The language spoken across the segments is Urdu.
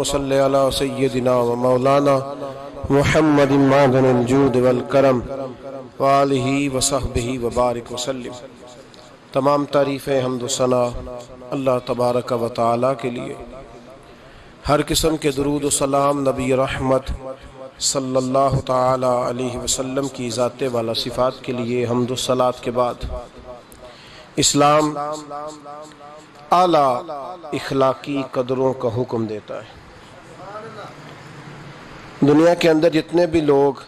صل علی سیدنا و مولانا محمد معدن الجود والکرم وآلہ وصحبہ وبارک وسلم۔ تمام تعریفیں حمد و ثنا اللہ تبارک و تعالی کے لیے، ہر قسم کے درود و سلام نبی رحمت صلی اللہ تعالی علیہ وسلم کی ذات والا صفات کے لیے حمد و صلات کے بعد، اسلام اعلیٰ اخلاقی قدروں کا حکم دیتا ہے۔ دنیا کے اندر جتنے بھی لوگ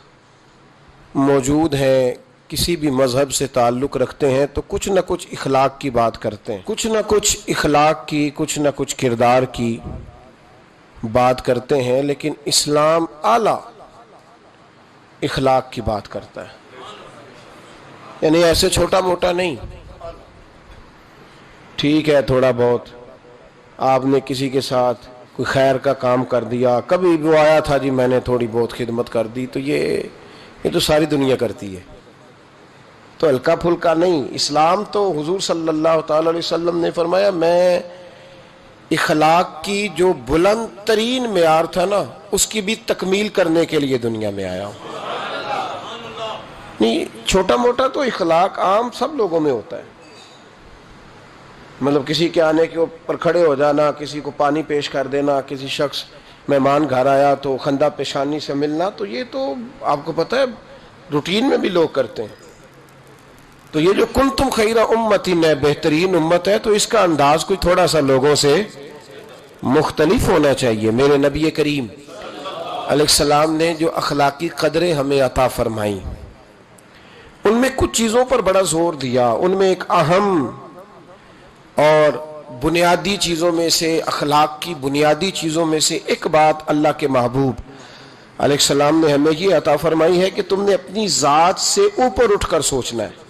موجود ہیں، کسی بھی مذہب سے تعلق رکھتے ہیں، تو کچھ نہ کچھ اخلاق کی بات کرتے ہیں، کچھ نہ کچھ اخلاق کی، کچھ نہ کچھ کردار کی بات کرتے ہیں، لیکن اسلام اعلیٰ اخلاق کی بات کرتا ہے، یعنی ایسے چھوٹا موٹا نہیں۔ ٹھیک ہے، تھوڑا بہت آپ نے کسی کے ساتھ کوئی خیر کا کام کر دیا، کبھی وہ آیا تھا جی میں نے تھوڑی بہت خدمت کر دی، تو یہ تو ساری دنیا کرتی ہے، تو ہلکا پھلکا نہیں۔ اسلام تو حضور صلی اللہ تعالی علیہ وسلم نے فرمایا، میں اخلاق کی جو بلند ترین معیار تھا نا، اس کی بھی تکمیل کرنے کے لیے دنیا میں آیا ہوں۔ نہیں، چھوٹا موٹا تو اخلاق عام سب لوگوں میں ہوتا ہے، مطلب کسی کے آنے کے اوپر کھڑے ہو جانا، کسی کو پانی پیش کر دینا، کسی شخص مہمان گھر آیا تو خندہ پیشانی سے ملنا، تو یہ تو آپ کو پتہ ہے روٹین میں بھی لوگ کرتے ہیں۔ تو یہ جو کنتم خیر امت ہے، بہترین امت ہے، تو اس کا انداز کوئی تھوڑا سا لوگوں سے مختلف ہونا چاہیے۔ میرے نبی کریم علیہ السلام نے جو اخلاقی قدریں ہمیں عطا فرمائیں، ان میں کچھ چیزوں پر بڑا زور دیا۔ ان میں ایک اہم اور بنیادی چیزوں میں سے، اخلاق کی بنیادی چیزوں میں سے ایک بات اللہ کے محبوب علیہ السلام نے ہمیں یہ عطا فرمائی ہے کہ تم نے اپنی ذات سے اوپر اٹھ کر سوچنا ہے،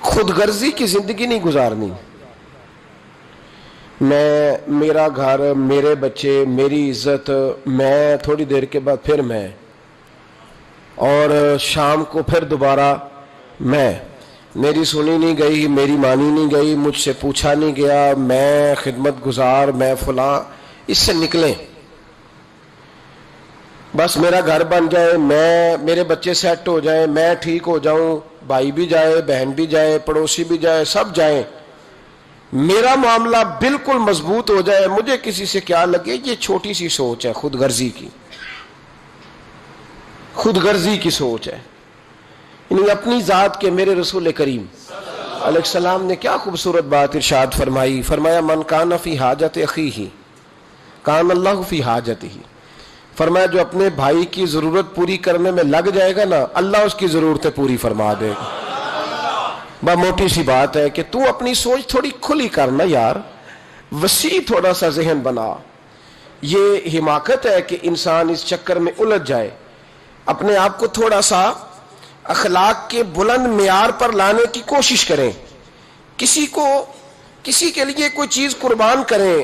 خود غرضی کی زندگی نہیں گزارنی۔ میرا گھر، میرے بچے، میری عزت، میں تھوڑی دیر کے بعد پھر میں، اور شام کو پھر دوبارہ میں، میری سنی نہیں گئی، میری مانی نہیں گئی، مجھ سے پوچھا نہیں گیا، میں خدمت گزار، میں فلاں، اس سے نکلیں۔ بس میرا گھر بن جائے، میرے بچے سیٹ ہو جائیں، میں ٹھیک ہو جاؤں، بھائی بھی جائے، بہن بھی جائے، پڑوسی بھی جائے، سب جائیں، میرا معاملہ بالکل مضبوط ہو جائے، مجھے کسی سے کیا لگے۔ یہ چھوٹی سی سوچ ہے، خود غرضی کی، خود غرضی کی سوچ ہے، یعنی اپنی ذات کے۔ میرے رسول کریم علیہ السلام نے کیا خوبصورت بات ارشاد فرمائی، فرمایا من کان فی حاجت اخیہ کان اللہ فی حاجتہ، فرمایا جو اپنے بھائی کی ضرورت پوری کرنے میں لگ جائے گا نا، اللہ اس کی ضرورتیں پوری فرما دے گا۔ بہت موٹی سی بات ہے کہ تو اپنی سوچ تھوڑی کھلی کرنا یار، وسیع تھوڑا سا ذہن بنا۔ یہ حماقت ہے کہ انسان اس چکر میں الجھ جائے، اپنے آپ کو تھوڑا سا اخلاق کے بلند معیار پر لانے کی کوشش کریں، کسی کے لیے کوئی چیز قربان کریں۔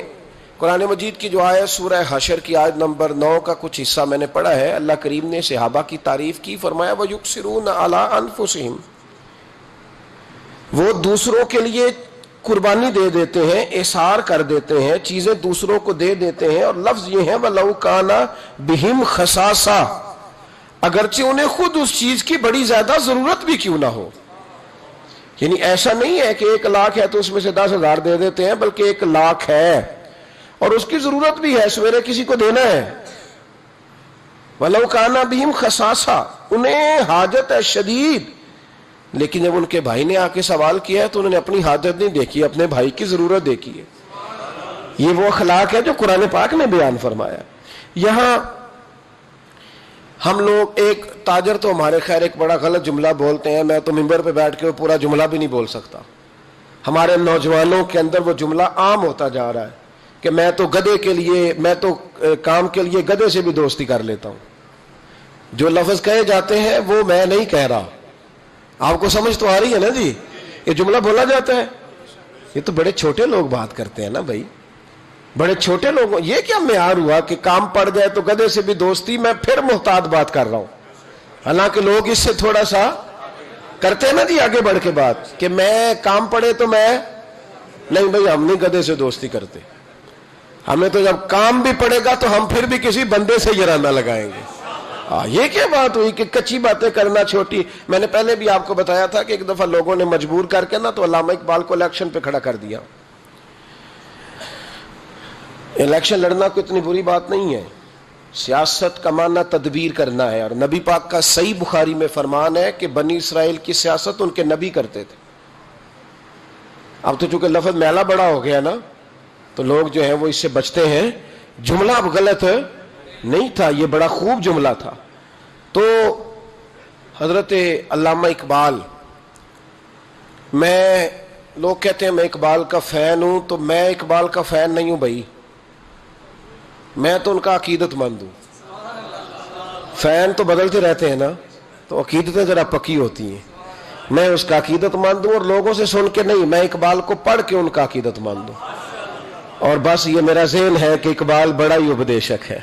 قرآن مجید کی جو آیت سورہ حشر کی آیت نمبر 9 کا کچھ حصہ میں نے پڑھا ہے، اللہ کریم نے صحابہ کی تعریف کی، فرمایا وَيُكْسِرُونَ عَلَىٰ أَنفُسِهِمْ، وہ دوسروں کے لیے قربانی دے دیتے ہیں، احصار کر دیتے ہیں، چیزیں دوسروں کو دے دیتے ہیں، اور لفظ یہ ہے وَلَوْ كَانَ بِهِمْ خَصَاصَةٌ، اگرچہ انہیں خود اس چیز کی بڑی زیادہ ضرورت بھی کیوں نہ ہو۔ یعنی ایسا نہیں ہے کہ 1 لاکھ ہے تو اس میں سے 10,000 دے دیتے ہیں، بلکہ 1 لاکھ ہے اور اس کی ضرورت بھی ہے، سویرے کسی کو دینا ہے۔ وَلَوْ كَانَ بِهِمْ خَصَاصَةٌ، انہیں حاجت ہے شدید، لیکن جب ان کے بھائی نے آ کے سوال کیا ہے تو انہوں نے اپنی حاجت نہیں دیکھی، اپنے بھائی کی ضرورت دیکھی ہے۔ یہ وہ اخلاق ہے جو قرآن پاک نے بیان فرمایا۔ یہاں ہم لوگ، ایک تاجر تو ہمارے خیر ایک بڑا غلط جملہ بولتے ہیں، میں تو ممبر پہ بیٹھ کے پورا جملہ بھی نہیں بول سکتا۔ ہمارے نوجوانوں کے اندر وہ جملہ عام ہوتا جا رہا ہے کہ میں تو گدھے کے لیے، میں تو کام کے لیے گدھے سے بھی دوستی کر لیتا ہوں۔ جو لفظ کہے جاتے ہیں وہ میں نہیں کہہ رہا، آپ کو سمجھ تو آ رہی ہے نا جی؟ یہ جملہ بولا جاتا ہے، یہ تو بڑے چھوٹے لوگ بات کرتے ہیں نا بھائی، بڑے چھوٹے لوگوں، یہ کیا معیار ہوا کہ کام پڑ جائے تو گدھے سے بھی دوستی؟ میں پھر محتاط بات کر رہا ہوں، حالانکہ لوگ اس سے تھوڑا سا کرتے ہیں نا جی آگے بڑھ کے بات کہ میں کام پڑے تو میں نہیں، بھائی ہم نہیں گدھے سے دوستی کرتے۔ ہمیں تو جب کام بھی پڑے گا تو ہم پھر بھی کسی بندے سے جرانہ لگائیں گے. یہ کیا بات ہوئی کہ کچی باتیں کرنا چھوٹی. میں نے پہلے بھی آپ کو بتایا تھا کہ ایک دفعہ لوگوں نے مجبور کر کے نا تو علامہ اقبال کو الیکشن پہ کھڑا کر دیا. الیکشن لڑنا کوئی اتنی بری بات نہیں ہے. سیاست کا معنی تدبیر کرنا ہے, اور نبی پاک کا صحیح بخاری میں فرمان ہے کہ بنی اسرائیل کی سیاست ان کے نبی کرتے تھے. اب تو چونکہ لفظ میلہ بڑا ہو گیا نا تو لوگ جو ہیں وہ اس سے بچتے ہیں. جملہ اب غلط نہیں تھا, یہ بڑا خوب جملہ تھا. تو حضرت علامہ اقبال, میں لوگ کہتے ہیں میں اقبال کا فین ہوں, تو میں اقبال کا فین نہیں ہوں بھائی, میں تو ان کا عقیدت مند ہوں. فین تو بدلتے رہتے ہیں نا, تو عقیدتیں ذرا پکی ہوتی ہیں. میں اس کا عقیدت مند ہوں, اور لوگوں سے سن کے نہیں, میں اقبال کو پڑھ کے ان کا عقیدت مند ہوں. اور بس یہ میرا ذہن ہے کہ اقبال بڑا ہی اپدیشک ہے.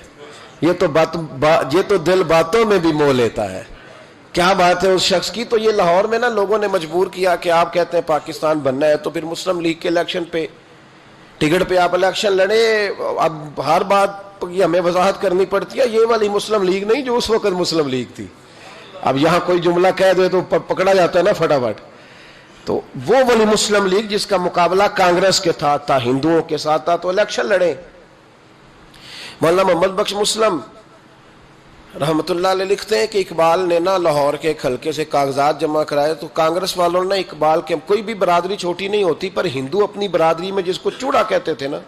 یہ تو دل باتوں میں بھی موہ لیتا ہے. کیا بات ہے اس شخص کی. تو یہ لاہور میں نا لوگوں نے مجبور کیا کہ آپ کہتے ہیں پاکستان بننا ہے تو پھر مسلم لیگ کے الیکشن پہ ٹکٹ پہ آپ الیکشن لڑے. اب ہر بات یہ ہمیں وضاحت کرنی پڑتی ہے, یہ والی مسلم لیگ نہیں جو اس وقت مسلم لیگ تھی. اب یہاں کوئی جملہ کہہ دے تو پکڑا جاتا ہے نا فٹافٹ. تو وہ والی مسلم لیگ جس کا مقابلہ کانگریس کے تھا ہندوؤں کے ساتھ تھا, تو الیکشن لڑے. مولانا محمد بخش مسلم رحمت اللہ علیہ لکھتے ہیں کہ اقبال نے نا لاہور کے ایک حلقے سے کاغذات جمع کرائے, تو کانگریس والوں نے اقبال کے, کوئی بھی برادری چھوٹی نہیں ہوتی, پر ہندو اپنی برادری میں جس کو چوڑا کہتے تھے نا,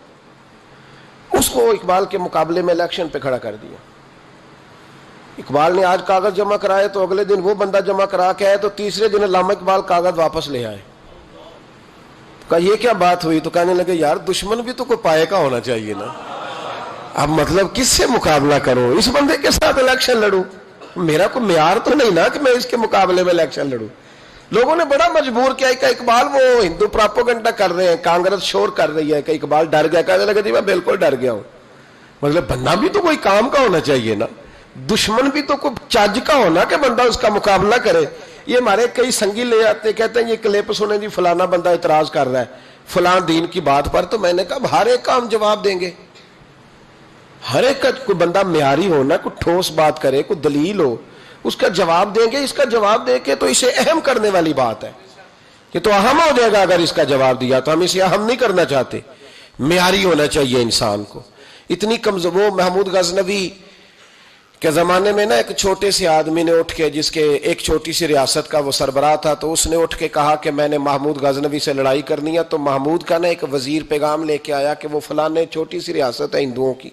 اس کو اقبال کے مقابلے میں الیکشن پہ کھڑا کر دیا. اقبال نے آج کاغذ جمع کرائے تو اگلے دن وہ بندہ جمع کرا کے آئے, تو تیسرے دن علامہ اقبال کاغذ واپس لے آئے. کہا یہ کیا بات ہوئی؟ تو کہنے لگے یار دشمن بھی تو کوئی پائے کا ہونا چاہیے نا. اب مطلب کس سے مقابلہ کروں, اس بندے کے ساتھ الیکشن لڑوں؟ میرا کوئی معیار تو نہیں نا کہ میں اس کے مقابلے میں الیکشن لڑوں. لوگوں نے بڑا مجبور کیا کہ اقبال وہ ہندو پراپوگنڈا کر رہے ہیں, کانگریس شور کر رہی ہے, کہ اقبال ڈر گیا. کہنے لگا جی میں بالکل ڈر گیا ہوں. مطلب بندہ بھی تو کوئی کام کا ہونا چاہیے نا, دشمن بھی تو کوئی چج کا ہونا کہ بندہ اس کا مقابلہ کرے. یہ ہمارے کئی سنگی لے آتے, کہتے ہیں یہ کلپ سنیں جی فلانا بندہ اعتراض کر رہا ہے فلان دین کی بات پر. تو میں نے کہا ہر ایک کا ہم جواب دیں گے, ہر ایک کا کوئی بندہ معیاری ہونا, کوئی ٹھوس بات کرے, کوئی دلیل ہو, اس کا جواب دیں گے. اس کا جواب دے کے تو اسے اہم کرنے والی بات ہے, یہ تو اہم ہو جائے گا اگر اس کا جواب دیا, تو ہم اسے اہم نہیں کرنا چاہتے. معیاری ہونا چاہیے انسان کو. اتنی کمزور. وہ محمود غزنوی کے زمانے میں نا ایک چھوٹے سے آدمی نے اٹھ کے, جس کے ایک چھوٹی سی ریاست کا وہ سربراہ تھا, تو اس نے اٹھ کے کہا کہ میں نے محمود غزنوی سے لڑائی کرنی ہے. تو محمود کا نا ایک وزیر پیغام لے کے آیا کہ وہ فلانے چھوٹی سی ریاست ہے ہندوؤں کی,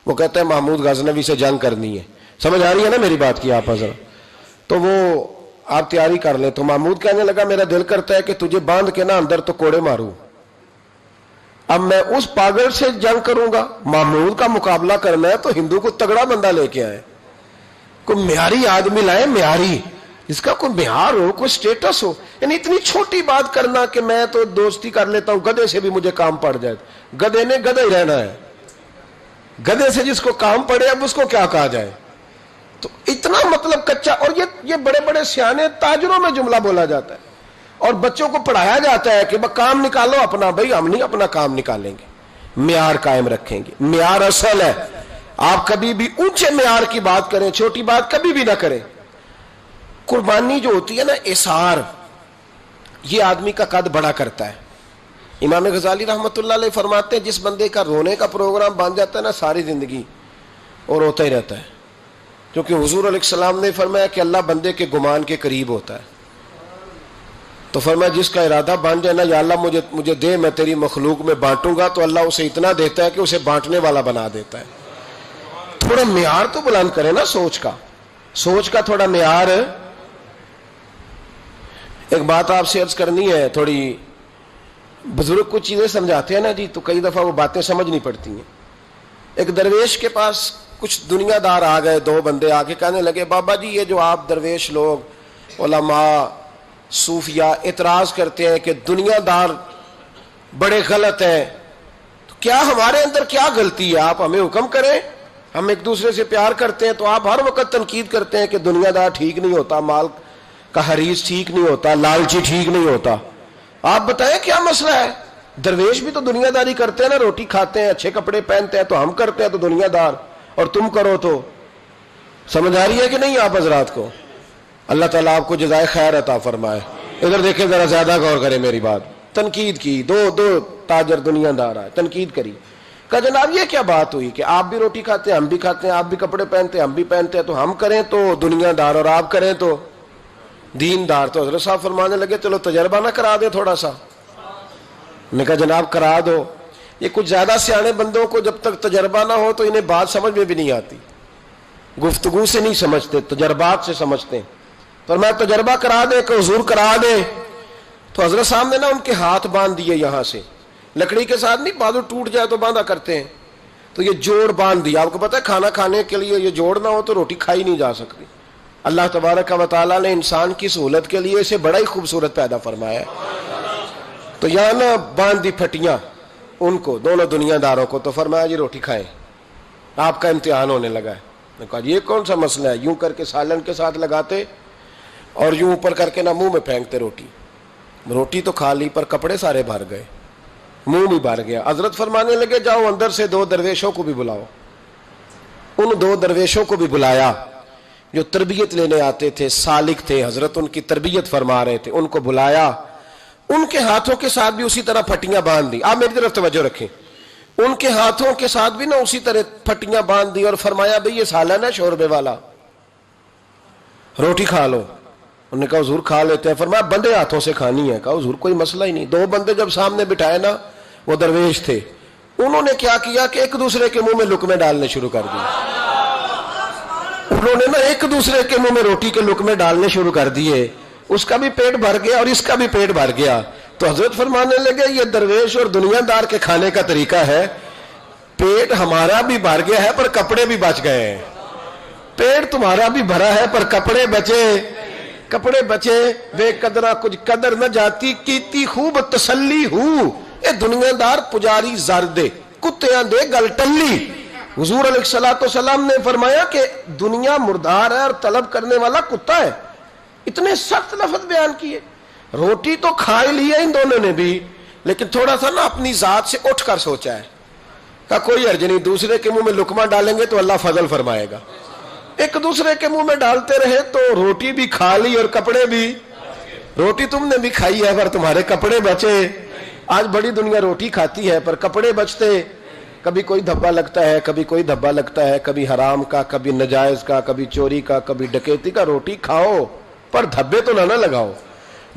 وہ کہتا ہے محمود غزنوی سے جنگ کرنی ہے. سمجھ آ رہی ہے نا میری بات کی آپ حضرت؟ تو وہ آپ تیاری کر لیں. تو محمود کہنے لگا میرا دل کرتا ہے کہ تجھے باندھ کے نا اندر تو کوڑے ماروں. اب میں اس پاگل سے جنگ کروں گا؟ محمود کا مقابلہ کرنا ہے تو ہندو کو تگڑا بندہ لے کے آئے, کوئی معیاری آدمی لائے, معیاری, اس کا کوئی معیار ہو, کوئی سٹیٹس ہو. یعنی اتنی چھوٹی بات کرنا کہ میں تو دوستی کر لیتا ہوں, گدھے سے بھی مجھے کام پڑ جائے. گدھے نے گدھا ہی رہنا ہے, گدھے سے جس کو کام پڑے اب اس کو کیا کہا جائے. تو اتنا مطلب کچا. اور یہ بڑے بڑے سیانے تاجروں میں جملہ بولا جاتا ہے, اور بچوں کو پڑھایا جاتا ہے کہ کام نکالو اپنا. بھائی ہم نہیں اپنا کام نکالیں گے, معیار قائم رکھیں گے. معیار اصل ہے. آپ کبھی بھی اونچے معیار کی بات کریں, چھوٹی بات کبھی بھی نہ کریں. قربانی جو ہوتی ہے نا, اثار, یہ آدمی کا قد بڑا کرتا ہے. امام غزالی رحمت اللہ علیہ فرماتے ہیں جس بندے کا رونے کا پروگرام بن جاتا ہے نا ساری زندگی اور روتا ہی رہتا ہے. کیونکہ حضور علیہ السلام نے فرمایا کہ اللہ بندے کے گمان کے قریب ہوتا ہے. تو فرمایا جس کا ارادہ بن جائے نا, یا اللہ مجھے دے, میں تیری مخلوق میں بانٹوں گا, تو اللہ اسے اتنا دیتا ہے کہ اسے بانٹنے والا بنا دیتا ہے. تھوڑا معیار تو بلند کرے نا سوچ کا تھوڑا معیار. ایک بات آپ سے عرض کرنی ہے, تھوڑی بزرگ کچھ چیزیں سمجھاتے ہیں نا جی, تو کئی دفعہ وہ باتیں سمجھنی پڑتی ہیں. ایک درویش کے پاس کچھ دنیا دار آ گئے, دو بندے آ کے کہنے لگے بابا جی یہ جو آپ درویش لوگ علماء صوفیاء اعتراض کرتے ہیں کہ دنیا دار بڑے غلط ہیں, تو کیا ہمارے اندر کیا غلطی ہے؟ آپ ہمیں حکم کریں. ہم ایک دوسرے سے پیار کرتے ہیں, تو آپ ہر وقت تنقید کرتے ہیں کہ دنیا دار ٹھیک نہیں ہوتا, مال کا حریص ٹھیک نہیں ہوتا, لالچی ٹھیک نہیں ہوتا. آپ بتائیں کیا مسئلہ ہے؟ درویش بھی تو دنیا داری کرتے ہیں نا، روٹی کھاتے ہیں، اچھے کپڑے پہنتے ہیں، تو ہم کرتے ہیں تو دنیا دار، اور تم کرو تو سمجھ آ رہی ہے کہ نہیں آپ حضرات کو؟ اللہ تعالیٰ آپ کو جزائے خیر عطا فرمائے۔ ادھر دیکھیں ذرا، زیادہ غور کریں میری بات۔ تنقید کی، دو تاجر دنیا دار آئے، تنقید کری، کہا جناب یہ کیا بات ہوئی کہ آپ بھی روٹی کھاتے ہیں ہم بھی کھاتے ہیں، آپ بھی کپڑے پہنتے ہیں ہم بھی پہنتے ہیں، تو ہم کریں تو دنیا دار اور آپ کریں تو دین دار۔ تو حضرت صاحب فرمانے لگے چلو تجربہ نہ کرا دیں تھوڑا سا؟ میں کہا جناب کرا دو۔ یہ کچھ زیادہ سیانے بندوں کو جب تک تجربہ نہ ہو تو انہیں بات سمجھ میں بھی نہیں آتی، گفتگو سے نہیں سمجھتے، تجربات سے سمجھتے ہیں۔ تو میں تجربہ کرا دے کہ حضور کرا دے۔ تو حضرت صاحب نے نا ان کے ہاتھ باندھ دیے یہاں سے، لکڑی کے ساتھ نہیں، بازو ٹوٹ جائے تو باندھا کرتے ہیں، تو یہ جوڑ باندھ دیا۔ آپ کو پتا ہے کھانا کھانے کے لیے یہ جوڑ نہ ہو تو روٹی کھائی نہیں جا سکتی۔ اللہ تبارک و تعالیٰ نے انسان کی سہولت کے لیے اسے بڑا ہی خوبصورت پیدا فرمایا ہے۔ تو یہاں نا باندھ دی پھٹیاں ان کو، دونوں دنیا داروں کو، تو فرمایا جی روٹی کھائیں، آپ کا امتحان ہونے لگا ہے۔ میں کہا یہ کون سا مسئلہ ہے؟ یوں کر کے سالن کے ساتھ لگاتے اور یوں اوپر کر کے نہ منہ میں پھینکتے روٹی۔ روٹی تو کھا لی پر کپڑے سارے بھر گئے، منہ بھی بھر گیا۔ حضرت فرمانے لگے جاؤ اندر سے 2 درویشوں کو بھی بلاؤ۔ ان 2 درویشوں کو بھی بلایا جو تربیت لینے آتے تھے، سالک تھے، حضرت ان کی تربیت فرما رہے تھے، ان کو بلایا۔ ان کے ہاتھوں کے ساتھ بھی اسی طرح پھٹیاں باندھ دی۔ آپ میری طرف توجہ رکھیں، ان کے ہاتھوں کے ساتھ بھی نہ اسی طرح پھٹیاں باندھ دی اور فرمایا بھئی یہ سالن ہے شوربے والا، روٹی کھا لو۔ انہوں نے کہا حضور کھا لیتے ہیں۔ فرمایا بندے ہاتھوں سے کھانی ہے۔ کہا حضور کوئی مسئلہ ہی نہیں۔ 2 بندے جب سامنے بٹھائے نا، وہ درویش تھے، انہوں نے کیا کیا کہ ایک دوسرے کے منہ میں لقمے ڈالنے شروع کر دیے۔ انہوں نے نا ایک دوسرے کے منہ میں روٹی کے لقمے ڈالنے شروع کر دیے، اس کا بھی پیٹ بھر گیا اور اس کا بھی پیٹ بھر گیا۔ تو حضرت فرمانے لگے یہ درویش اور دنیا دار کے کھانے کا طریقہ ہے، پیٹ ہمارا بھی بھر گیا ہے پر کپڑے بھی بچ گئے ہیں، پیٹ تمہارا بھی بھرا ہے پر کپڑے بچے، کپڑے بچے، بے قدرہ کچھ قدر نہ جاتی، کیتی خوب تسلی ہوں، اے دنیا دار پجاری زردے کتیاں دے گل ٹلی۔ حضور علیہ السلام نے فرمایا کہ دنیا مردار ہے اور طلب کرنے والا کتا ہے۔ اتنے سخت لفظ بیان کیے۔ روٹی تو کھا ہی لی ہے ان دونوں نے بھی، لیکن تھوڑا سا نا اپنی ذات سے اٹھ کر سوچا ہے، کہا کوئی حرج نہیں، دوسرے کے منہ میں لقمہ ڈالیں گے تو اللہ فضل فرمائے گا۔ ایک دوسرے کے منہ میں ڈالتے رہے تو روٹی بھی کھا لی اور کپڑے بھی، روٹی تم نے بھی کھائی ہے پر تمہارے کپڑے بچے۔ آج بڑی دنیا روٹی کھاتی ہے پر کپڑے بچتے، کبھی کوئی دھبا لگتا ہے، کبھی کوئی دھبا لگتا ہے، کبھی حرام کا، کبھی نجائز کا، کبھی چوری کا، کبھی ڈکیتی کا۔ روٹی کھاؤ پر دھبے تو نہ لگاؤ۔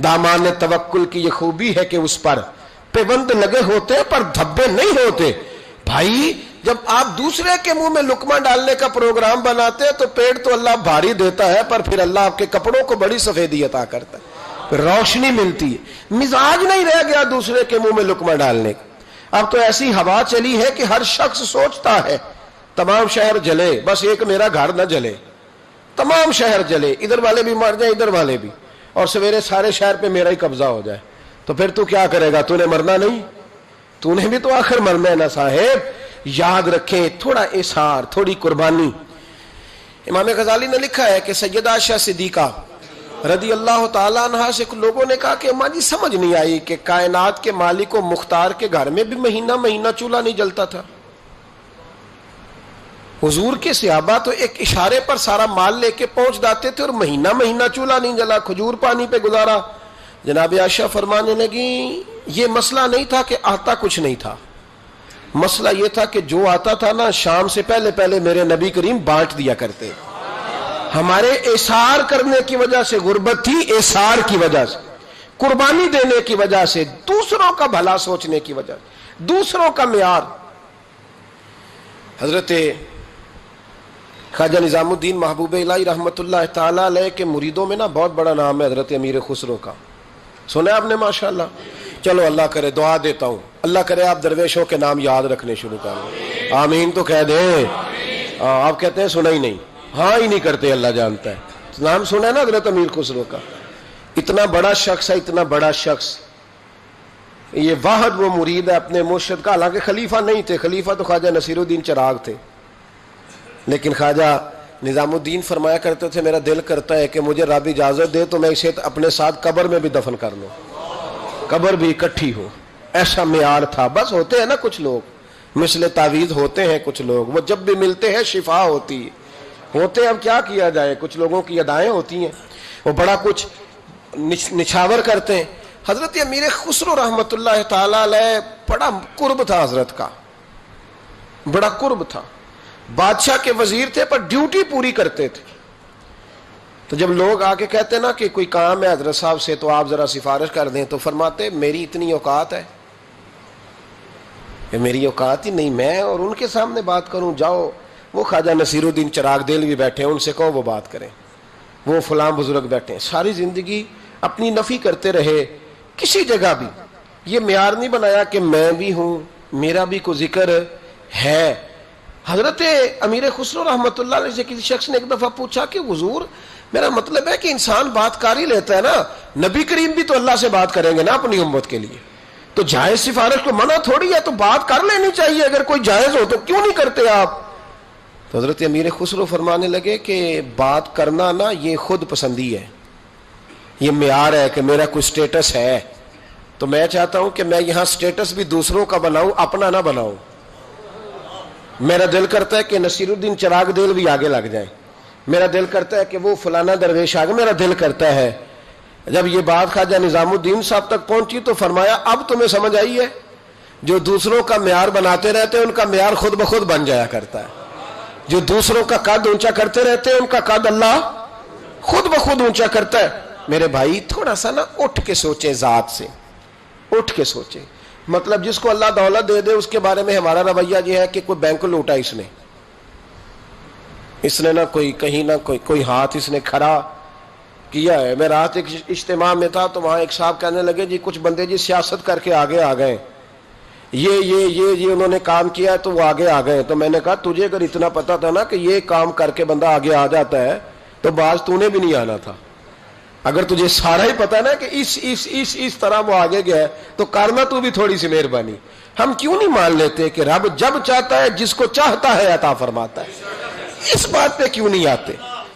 دامان توکل کی یہ خوبی ہے کہ اس پر پیبند لگے ہوتے پر دھبے نہیں ہوتے۔ بھائی جب آپ دوسرے کے منہ میں لقمہ ڈالنے کا پروگرام بناتے تو پیٹ تو اللہ بھاری دیتا ہے، پر پھر اللہ آپ کے کپڑوں کو بڑی سفیدی عطا کرتا ہے، پھر روشنی ملتی ہے۔ مزاج نہیں رہ گیا دوسرے کے منہ میں لقمہ ڈالنے کا۔ اب تو ایسی ہوا چلی ہے کہ ہر شخص سوچتا ہے تمام شہر جلے، بس ایک میرا گھر نہ جلے، تمام شہر جلے، ادھر والے بھی مر جائیں ادھر والے بھی، اور سویرے سارے شہر پہ میرا ہی قبضہ ہو جائے۔ تو پھر تو کیا کرے گا؟ تو نے مرنا نہیں، تو نے بھی تو آخر مرنا ہے نا صاحب۔ یاد رکھیں تھوڑا اثار، تھوڑی قربانی۔ امام غزالی نے لکھا ہے کہ سیدہ عائشہ صدیقہ رضی اللہ تعالیٰ عنہا سے لوگوں نے کہا کہ اماں جی سمجھ نہیں آئی کہ کائنات کے مالک و مختار کے گھر میں بھی مہینہ مہینہ چولہا نہیں جلتا تھا۔ حضور کے صحابہ تو ایک اشارے پر سارا مال لے کے پہنچ جاتے تھے اور مہینہ مہینہ چولہا نہیں جلا، کھجور پانی پہ گزارا۔ جناب عائشہ فرمانے لگی یہ مسئلہ نہیں تھا کہ آتا کچھ نہیں تھا، مسئلہ یہ تھا کہ جو آتا تھا نا شام سے پہلے پہلے میرے نبی کریم بانٹ دیا کرتے۔ ہمارے اثار کرنے کی وجہ سے غربت تھی، اثار کی وجہ سے، قربانی دینے کی وجہ سے، دوسروں کا بھلا سوچنے کی وجہ سے، دوسروں کا معیار۔ حضرت خواجہ نظام الدین محبوب الہی رحمت اللہ تعالی علیہ کے مریدوں میں نا بہت بڑا نام ہے حضرت امیر خسرو کا، سنا آپ نے ماشاءاللہ؟ چلو اللہ کرے، دعا دیتا ہوں اللہ کرے آپ درویشوں کے نام یاد رکھنے شروع کر دیں، آمین تو کہہ دیں۔ آپ کہتے ہیں سنا ہی نہیں، ہاں ہی نہیں کرتے، اللہ جانتا ہے۔ نام سنا ہے نا حضرت امیر خسرو کا؟ اتنا بڑا شخص ہے، اتنا بڑا شخص، یہ واحد وہ مرید ہے اپنے مرشد کا، حالانکہ خلیفہ نہیں تھے، خلیفہ تو خواجہ نصیر الدین چراغ تھے، لیکن خواجہ نظام الدین فرمایا کرتے تھے میرا دل کرتا ہے کہ مجھے رب اجازت دے تو میں اسے اپنے ساتھ قبر میں بھی دفن کر لوں، قبر بھی اکٹھی ہو۔ ایسا معیار تھا. بس ہوتے ہیں نا کچھ لوگ مثل تعویذ ہوتے ہیں کچھ لوگ, وہ جب بھی ملتے ہیں شفا ہوتی ہوتے. اب کیا کیا جائے, کچھ لوگوں کی ادائیں ہوتی ہیں, وہ بڑا کچھ نچھاور کرتے ہیں. حضرت امیر خسرو رحمت اللہ تعالی علیہ بڑا قرب تھا حضرت کا, بڑا قرب تھا. بادشاہ کے وزیر تھے پر ڈیوٹی پوری کرتے تھے. تو جب لوگ آ کے کہتے نا کہ کوئی کام ہے حضرت صاحب سے تو آپ ذرا سفارش کر دیں, تو فرماتے میری اتنی اوقات ہے, میری اوقات ہی نہیں میں اور ان کے سامنے بات کروں. جاؤ وہ خواجہ نصیر الدین چراغ دہلوی بیٹھے ہیں, ان سے کہو وہ بات کریں, وہ فلاں بزرگ بیٹھے ہیں. ساری زندگی اپنی نفی کرتے رہے. کسی جگہ بھی یہ معیار نہیں بنایا کہ میں بھی ہوں, میرا بھی کوئی ذکر ہے. حضرت امیر خسرو رحمت اللہ علیہ سے کسی شخص نے ایک دفعہ پوچھا کہ حضور میرا مطلب ہے کہ انسان بات کر ہی لیتا ہے نا, نبی کریم بھی تو اللہ سے بات کریں گے نا اپنی امت کے لیے, تو جائز سفارش کو منع تھوڑی ہے, تو بات کر لینی چاہیے. اگر کوئی جائز ہو تو کیوں نہیں کرتے آپ؟ تو حضرت امیر خسرو فرمانے لگے کہ بات کرنا نا یہ خود پسندی ہے, یہ معیار ہے کہ میرا کوئی سٹیٹس ہے, تو میں چاہتا ہوں کہ میں یہاں سٹیٹس بھی دوسروں کا بناؤں, اپنا نہ بناؤں. میرا دل کرتا ہے کہ نصیر الدین چراغ دہلوی آگے لگ جائیں, میرا دل کرتا ہے کہ وہ فلانا درویش آگے, میرا دل کرتا ہے. جب یہ بات خواجہ نظام الدین صاحب تک پہنچی تو فرمایا اب تمہیں سمجھ آئی ہے, جو دوسروں کا معیار بناتے رہتے ہیں ان کا معیار خود بخود بن جایا کرتا ہے. جو دوسروں کا قد اونچا کرتے رہتے ہیں ان کا قد اللہ خود بخود اونچا کرتا ہے. میرے بھائی تھوڑا سا نا اٹھ کے سوچیں, ذات سے اٹھ کے سوچیں. مطلب جس کو اللہ دولت دے دے اس کے بارے میں ہمارا رویہ یہ ہے کہ کوئی بینک لوٹا اس نے نہ کوئی کہیں نہ کوئی ہاتھ اس نے کھڑا کیا ہے. میں رات ایک اجتماع میں تھا تو وہاں ایک صاحب کہنے لگے جی کچھ بندے جی سیاست کر کے آگے آ گئے, یہ انہوں نے کام کیا ہے تو وہ آگے آ گئے. تو میں نے کہا تجھے اگر اتنا پتا تھا نا کہ یہ کام کر کے بندہ آگے آ جاتا ہے تو باز تو نے بھی نہیں آنا تھا. اگر تجھے سارا ہی پتا نا کہ اس طرح وہ آگے گیا ہے تو کرنا تو بھی تھوڑی سی مہربانی. ہم کیوں نہیں مان لیتے کہ رب جب چاہتا ہے جس کو چاہتا ہے عطا فرماتا ہے؟ اس بات پہ کیوں نہیں آتے؟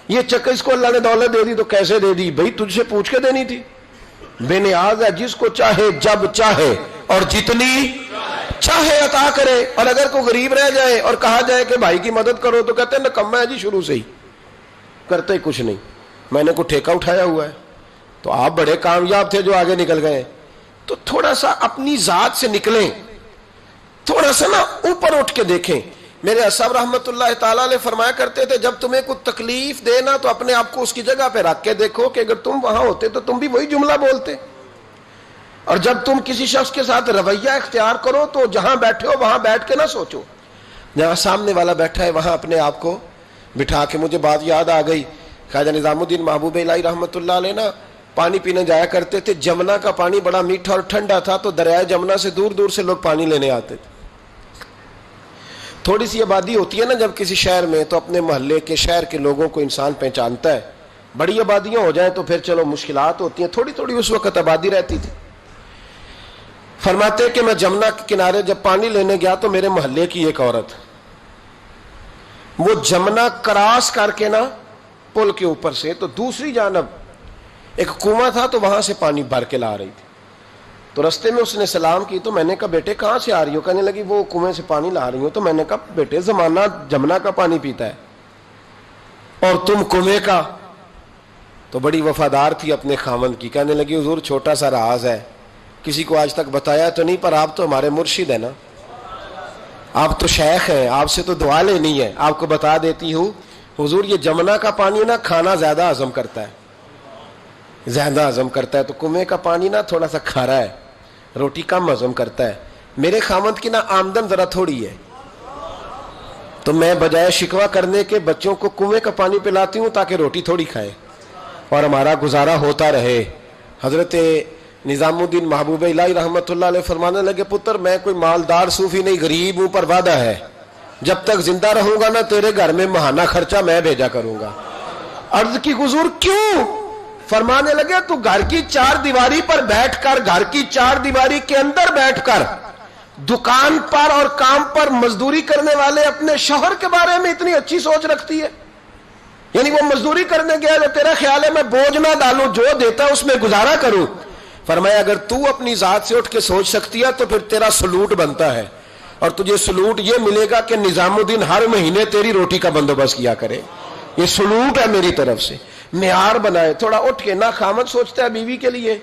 یہ چکر اس کو اللہ نے دولت دے دی تو کیسے دے دی بھائی, تجھ سے پوچھ کے دینی تھی. بے نیاز ہے, جس کو چاہے جب چاہے اور جتنی چاہے عطا کرے. اور اگر کوئی غریب رہ جائے اور کہا جائے کہ بھائی کی مدد کرو تو کہتے ہیں نکما ہے جی, شروع سے ہی کرتے ہی کچھ نہیں, میں نے کوئی ٹھیکہ اٹھایا ہوا ہے. تو آپ بڑے کامیاب تھے جو آگے نکل گئے. تو تھوڑا سا اپنی ذات سے نکلیں, تھوڑا سا نا اوپر اٹھ کے دیکھیں. میرے اصحاب رحمت اللہ تعالیٰ علیہ فرمایا کرتے تھے جب تمہیں کوئی تکلیف دینا تو اپنے آپ کو اس کی جگہ پہ رکھ کے دیکھو کہ اگر تم وہاں ہوتے تو تم بھی وہی جملہ بولتے. اور جب تم کسی شخص کے ساتھ رویہ اختیار کرو تو جہاں بیٹھے ہو وہاں بیٹھ کے نہ سوچو, جہاں سامنے والا بیٹھا ہے وہاں اپنے آپ کو بٹھا کے. مجھے بات یاد آ گئی, خواجہ نظام الدین محبوب الہی رحمت اللہ علیہ نا پانی پینے جایا کرتے تھے. جمنا کا پانی بڑا میٹھا اور ٹھنڈا تھا تو دریائے جمنا سے دور دور سے لوگ پانی لینے آتے تھے. تھوڑی سی آبادی ہوتی ہے نا جب کسی شہر میں تو اپنے محلے کے شہر کے لوگوں کو انسان پہچانتا ہے. بڑی آبادیاں ہو جائیں تو پھر چلو مشکلات ہوتی ہیں, تھوڑی تھوڑی اس وقت آبادی رہتی تھی. فرماتے کہ میں جمنا کے کنارے جب پانی لینے گیا تو میرے محلے کی ایک عورت وہ جمنا کراس کر کے نا پل کے اوپر سے تو دوسری جانب ایک کنواں تھا تو وہاں سے پانی بھر کے لا رہی تھی. تو رستے میں اس نے سلام کی تو میں نے کہا بیٹے کہاں سے آ رہی ہو؟ کہنے لگی وہ کنویں سے پانی لا رہی ہوں. تو میں نے کہا بیٹے زمانہ جمنا کا پانی پیتا ہے اور تم کنویں کا. تو بڑی وفادار تھی اپنے خاوند کی, کہنے لگی حضور چھوٹا سا راز ہے, کسی کو آج تک بتایا تو نہیں, پر آپ تو ہمارے مرشد ہیں نا, آپ تو شیخ ہیں, آپ سے تو دعا لینی ہے, آپ کو بتا دیتی ہوں. حضور یہ جمنا کا پانی نا کھانا زیادہ ہضم کرتا ہے, زیادہ ہضم کرتا ہے, تو کنویں کا پانی نا تھوڑا سا کھارا ہے, روٹی کم ہضم کرتا ہے. میرے خاوند کی نا آمدن ذرا تھوڑی ہے تو میں بجائے شکوہ کرنے کے بچوں کو کنویں کا پانی پلاتی ہوں تاکہ روٹی تھوڑی کھائیں اور ہمارا گزارا ہوتا رہے. حضرت نظام الدین محبوب الہی رحمت اللہ علیہ فرمانے لگے پتر میں کوئی مالدار صوفی نہیں, غریب ہوں پر وعدہ ہے جب تک زندہ رہوں گا نا تیرے گھر میں ماہانہ خرچہ میں بھیجا کروں گا. عرض کی حضور کیوں؟ فرمانے لگے تو گھر کی چار دیواری پر بیٹھ کر, گھر کی چار دیواری کے اندر بیٹھ کر دکان پر اور کام پر مزدوری کرنے والے اپنے شوہر کے بارے میں اتنی اچھی سوچ رکھتی ہے. یعنی وہ مزدوری کرنے گیا تو تیرا خیال ہے میں بوجھ نہ ڈالوں, جو دیتا اس میں گزارا کروں. فرمایا اگر تو اپنی ذات سے اٹھ کے سوچ سکتی ہے تو پھر تیرا سلوٹ بنتا ہے، اور تجھے سلوٹ یہ ملے گا کہ نظام الدین ہر مہینے تیری روٹی کا بندوبست کیا کرے، یہ سلوٹ ہے میری طرف سے۔ معیار بنائے، تھوڑا اٹھ کے، نہ خامد سوچتا ہے بیوی کے لیے،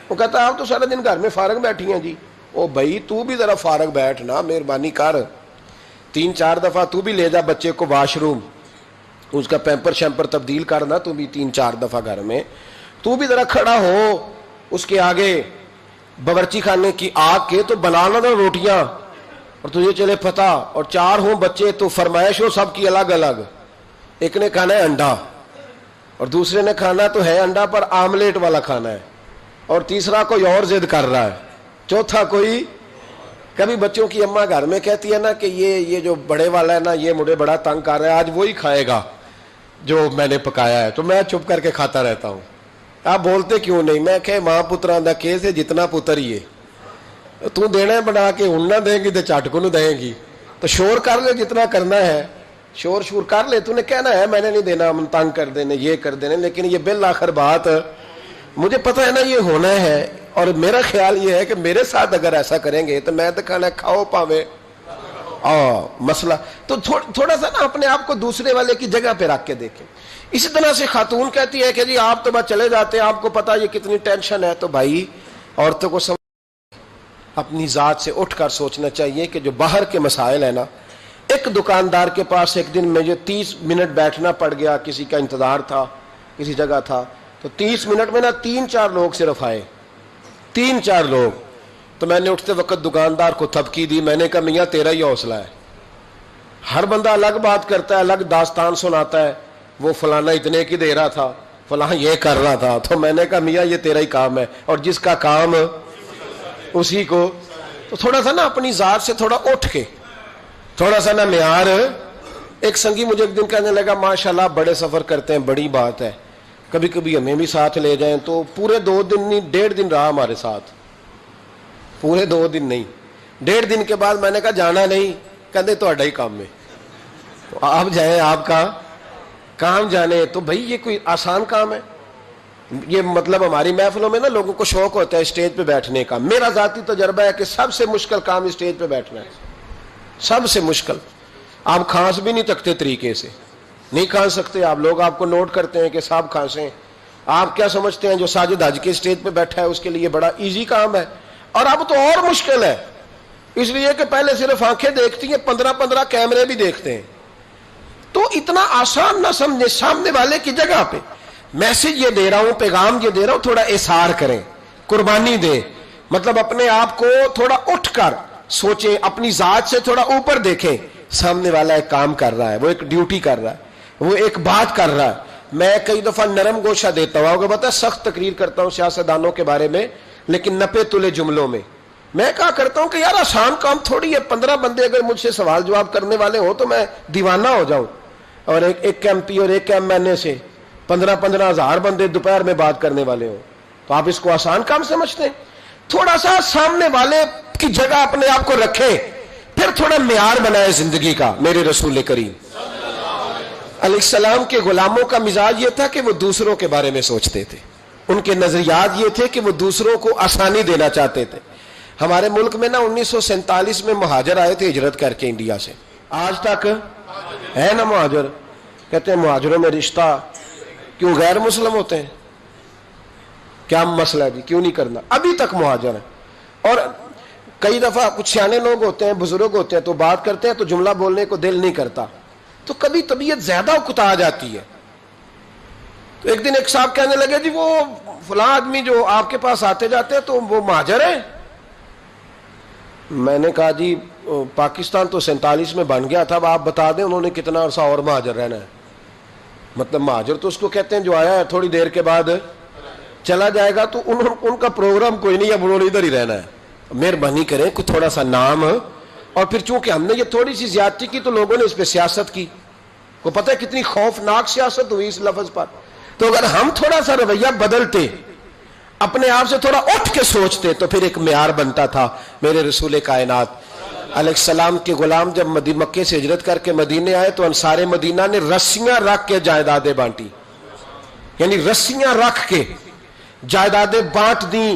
وہ کہتا ہے آپ تو سارا دن گھر میں فارغ بیٹھی ہیں جی، او بھائی تو بھی ذرا فارغ بیٹھ نا، مہربانی کر، 3-4 دفعہ تو بھی لے جا بچے کو واش روم، اس کا پیمپر شیمپر تبدیل کرنا تو بھی 3-4 دفعہ گھر میں، تو بھی ذرا کھڑا ہو اس کے آگے باورچی خانے کی آگ کے تو بنانا تھا روٹیاں، اور تجھے چلے پتہ، اور 4 ہوں بچے تو فرمائش ہو سب کی الگ الگ، ایک نے کھانا ہے انڈا، اور دوسرے نے کھانا تو ہے انڈا پر آملیٹ والا کھانا ہے، اور تیسرا کوئی اور ضد کر رہا ہے، چوتھا کوئی، کبھی بچوں کی اماں گھر میں کہتی ہے نا کہ یہ جو بڑے والا ہے نا یہ مجھے بڑا تنگ کر رہا ہے، آج وہی کھائے گا جو میں نے پکایا ہے، تو میں چپ کر کے کھاتا رہتا ہوں۔ آپ بولتے کیوں نہیں؟ میں کہ ماں پتراں دا کیس ہے، جتنا پتر ہی ہے، تو دینا ہے بنا کے، ہن نہ دے گی تو چٹ کو نہ دے گی، تو شور کر لے جتنا کرنا ہے، شور کر لے، تو نے کہنا ہے میں نے نہیں دینا، ہم تنگ کر دینے، یہ کر دینے، لیکن یہ بالآخر بات مجھے پتہ ہے نا یہ ہونا ہے، اور میرا خیال یہ ہے کہ میرے ساتھ اگر ایسا کریں گے تو میں تو کھانا کھاؤ پاوے مسئلہ، تو تھوڑا سا نا اپنے آپ کو دوسرے والے کی جگہ پہ رکھ کے دیکھیں۔ اسی طرح سے خاتون کہتی ہے کہ جی آپ تو بس چلے جاتے ہیں، آپ کو پتا یہ کتنی ٹینشن ہے، تو بھائی عورتوں کو اپنی ذات سے اٹھ کر سوچنا چاہیے کہ جو باہر کے مسائل ہیں نا، ایک دکاندار کے پاس ایک دن مجھے 30 منٹ بیٹھنا پڑ گیا، کسی کا انتظار تھا، کسی جگہ تھا، تو 30 منٹ میں نا 3-4 لوگ صرف آئے، 3-4 لوگ، تو میں نے اٹھتے وقت دکاندار کو تھپکی دی، میں نے کہا میاں تیرا ہی حوصلہ ہے، ہر بندہ الگ بات کرتا ہے، الگ داستان سناتا ہے، وہ فلانا اتنے کی دے رہا تھا، فلاں یہ کر رہا تھا، تو میں نے کہا میاں یہ تیرا ہی کام ہے، اور جس کا کام اسی کو، تو تھوڑا سا نا اپنی ذات سے تھوڑا اٹھ کے، تھوڑا سا نا معیار۔ ایک سنگی مجھے ایک دن کہنے لگا ماشاءاللہ بڑے سفر کرتے ہیں، بڑی بات ہے، کبھی کبھی ہمیں بھی ساتھ لے جائیں، تو پورے 2 دن نہیں 1.5 دن رہا ہمارے ساتھ، پورے 2 دن نہیں، 1.5 دن کے بعد میں نے کہا جانا نہیں، کہتے تہاڈا ہی کام ہے، تو آپ جائیں، آپ کا کام جانے، تو بھائی یہ کوئی آسان کام ہے؟ یہ مطلب ہماری محفلوں میں نا لوگوں کو شوق ہوتا ہے اسٹیج پہ بیٹھنے کا، میرا ذاتی تجربہ ہے کہ سب سے مشکل کام اسٹیج پہ بیٹھنا ہے، سب سے مشکل۔ آپ کھانس بھی نہیں تکتے طریقے سے، نہیں کھانس سکتے آپ، لوگ آپ کو نوٹ کرتے ہیں کہ صاحب کھانسیں، آپ کیا سمجھتے ہیں جو ساجد حج کے اسٹیج پہ بیٹھا ہے اس کے لیے بڑا ایزی کام ہے؟ اور اب تو اور مشکل ہے، اس لیے کہ پہلے صرف آنکھیں دیکھتی ہیں، 15 کیمرے بھی دیکھتے ہیں، تو اتنا آسان نہ سمجھے، سامنے والے کی جگہ پہ میسج یہ دے رہا ہوں، پیغام یہ دے رہا ہوں، تھوڑا احسار کریں، قربانی دیں، مطلب اپنے آپ کو تھوڑا اٹھ کر سوچیں، اپنی ذات سے تھوڑا اوپر دیکھیں، سامنے والا ایک کام کر رہا ہے، وہ ایک ڈیوٹی کر رہا ہے، وہ ایک بات کر رہا ہے۔ میں کئی دفعہ نرم گوشہ دیتا ہوں، آپ کو پتا ہے سخت تقریر کرتا ہوں سیاستدانوں کے بارے میں، لیکن نپے تلے جملوں میں میں کہا کرتا ہوں کہ یار آسان کام تھوڑی ہے، 15 بندے اگر مجھ سے سوال جواب کرنے والے ہوں تو میں دیوانہ ہو جاؤں، اور ایک ایم پی اور ایک ایم این اے سے 15 ہزار بندے دوپہر میں بات کرنے والے ہوں، تو آپ اس کو آسان کام سمجھتے ہیں؟ تھوڑا سا سامنے والے کی جگہ اپنے آپ کو رکھیں، پھر تھوڑا معیار بنائے زندگی کا۔ میرے رسول کریم علیہ السلام کے غلاموں کا مزاج یہ تھا کہ وہ دوسروں کے بارے میں سوچتے تھے، ان کے نظریات یہ تھے کہ وہ دوسروں کو آسانی دینا چاہتے تھے۔ ہمارے ملک میں نا 1947 میں مہاجر آئے تھے ہجرت کر کے انڈیا سے، آج تک ہے نا مہاجر، کہتے ہیں مہاجروں میں رشتہ کیوں غیر مسلم ہوتے ہیں؟ کیا مسئلہ ہے جی، کیوں نہیں کرنا؟ ابھی تک مہاجر ہیں۔ اور کئی دفعہ کچھ سیانے لوگ ہوتے ہیں، بزرگ ہوتے ہیں، تو بات کرتے ہیں تو جملہ بولنے کو دل نہیں کرتا، تو کبھی طبیعت زیادہ اکتا جاتی ہے۔ تو ایک دن ایک صاحب کہنے لگے جی وہ فلاں آدمی جو آپ کے پاس آتے جاتے ہیں تو وہ مہاجر ہے؟ میں نے کہا جی پاکستان تو 47 میں بن گیا تھا، اب آپ بتا دیں انہوں نے کتنا عرصہ اور مہاجر رہنا ہے؟ مطلب مہاجر تو اس کو کہتے ہیں جو آیا ہے تھوڑی دیر کے بعد چلا جائے گا، تو ان کا پروگرام کوئی نہیں، اب انہوں نے ادھر ہی رہنا ہے۔ مہربانی کریں کوئی تھوڑا سا نام، اور پھر چونکہ ہم نے یہ تھوڑی سی زیادتی کی تو لوگوں نے اس پہ سیاست کی، کو پتہ ہے کتنی خوفناک سیاست ہوئی اس لفظ پر۔ تو اگر ہم تھوڑا سا رویہ بدلتے، اپنے آپ سے تھوڑا اٹھ کے سوچتے، تو پھر ایک معیار بنتا تھا۔ میرے رسول کائنات علیہ السلام کے غلام جب مکے سے ہجرت کر کے مدینے آئے تو انصار مدینہ نے رسیاں رکھ کے جائیدادیں بانٹی، یعنی رسیاں رکھ کے جائیدادیں بانٹ دیں،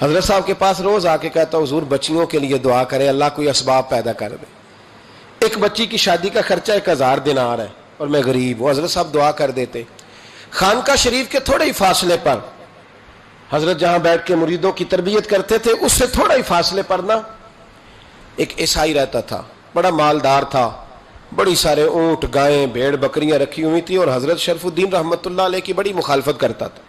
حضرت صاحب کے پاس روز آ کے کہتا ہوں حضور بچیوں کے لیے دعا کرے اللہ کوئی اسباب پیدا کر دے. ایک بچی کی شادی کا خرچہ 1000 دینار ہے اور میں غریب ہوں. حضرت صاحب دعا کر دیتے. خانقاہ شریف کے تھوڑے ہی فاصلے پر حضرت جہاں بیٹھ کے مریدوں کی تربیت کرتے تھے اس سے تھوڑا ہی فاصلے پر نا ایک عیسائی رہتا تھا, بڑا مالدار تھا, بڑی سارے اونٹ گائیں بھیڑ بکریاں رکھی ہوئی تھی اور حضرت شرف الدین رحمت اللہ علیہ کی بڑی مخالفت کرتا تھا.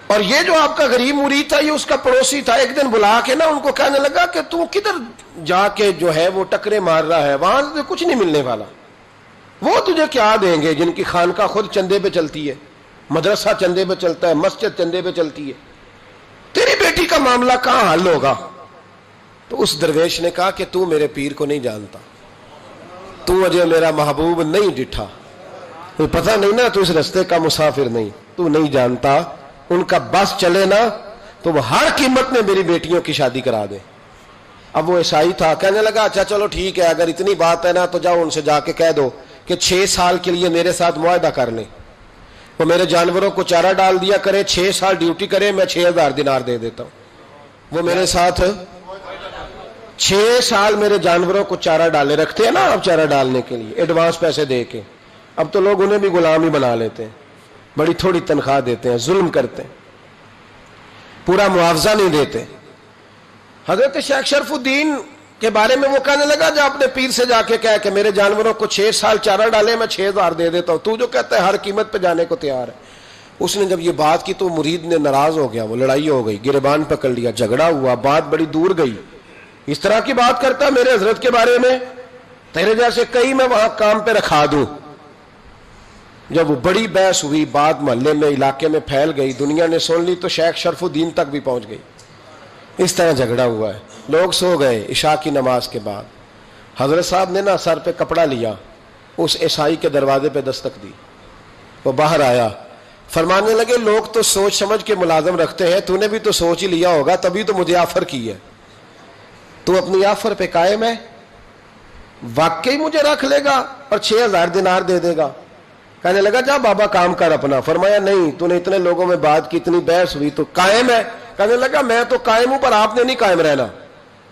اور یہ جو آپ کا غریب مرید تھا یہ اس کا پڑوسی تھا. ایک دن بلا کے نا ان کو کہنے لگا کہ تو کدھر جا کے جو ہے وہ ٹکرے مار رہا ہے, وہاں سے کچھ نہیں ملنے والا, وہ تجھے کیا دیں گے جن کی خانقاہ خود چندے پہ چلتی ہے, مدرسہ چندے پہ چلتا ہے, مسجد چندے پہ چلتی ہے, تیری بیٹی کا معاملہ کہاں حل ہوگا؟ تو اس درویش نے کہا کہ تو میرے پیر کو نہیں جانتا, تو مجھے میرا محبوب نہیں ڈٹھا, تو پتہ نہیں نا, تو اس رستے کا مسافر نہیں, تو نہیں جانتا, ان کا بس چلے نا تو وہ ہر قیمت میں میری بیٹیوں کی شادی کرا دے. اب وہ عیسائی تھا, کہنے لگا اچھا چلو ٹھیک ہے, اگر اتنی بات ہے نا تو جاؤ ان سے جا کے کہہ دو کہ 6 سال کے لیے میرے ساتھ معاہدہ کر لیں, وہ میرے جانوروں کو چارہ ڈال دیا کرے, 6 سال ڈیوٹی کرے, میں 6000 دینار دے دیتا ہوں. وہ میرے ساتھ 6 سال میرے جانوروں کو چارہ ڈالے, رکھتے ہیں نا اب چارہ ڈالنے کے لیے ایڈوانس پیسے دے کے, اب تو لوگ انہیں بھی غلام ہی بنا لیتے ہیں, بڑی تھوڑی تنخواہ دیتے ہیں, ظلم کرتے ہیں, پورا معاوضہ نہیں دیتے. حضرت شیخ شرف الدین کے بارے میں وہ کہنے لگا جا اپنے پیر سے جا کے کہہ کہ میرے جانوروں کو 6 سال چارہ ڈالے, میں 6000 دے دیتا ہوں, تو جو کہتا ہے ہر قیمت پہ جانے کو تیار ہے. اس نے جب یہ بات کی تو مرید نے ناراض ہو گیا, وہ لڑائی ہو گئی, گریبان پکڑ لیا, جھگڑا ہوا, بات بڑی دور گئی. اس طرح کی بات کرتا میرے حضرت کے بارے میں, تیرے جیسے کئی میں وہاں کام پہ رکھا دوں. جب وہ بڑی بحث ہوئی, بات محلے میں علاقے میں پھیل گئی, دنیا نے سن لی تو شیخ شرف الدین تک بھی پہنچ گئی. اس طرح جھگڑا ہوا ہے. لوگ سو گئے عشاء کی نماز کے بعد. حضرت صاحب نے نا سر پہ کپڑا لیا, اس عیسائی کے دروازے پہ دستک دی, وہ باہر آیا, فرمانے لگے لوگ تو سوچ سمجھ کے ملازم رکھتے ہیں, تو نے بھی تو سوچ ہی لیا ہوگا تبھی تو مجھے آفر کی ہے, تو اپنی آفر پہ قائم ہے, واقعی مجھے رکھ لے گا اور 6000 دینار دے دے گا؟ کہنے لگا جا بابا کام کر اپنا. فرمایا نہیں, تو نے اتنے لوگوں میں بات کی, اتنی بحث ہوئی, تو قائم ہے؟ کہنے لگا میں تو قائم ہوں پر آپ نے نہیں قائم رہنا.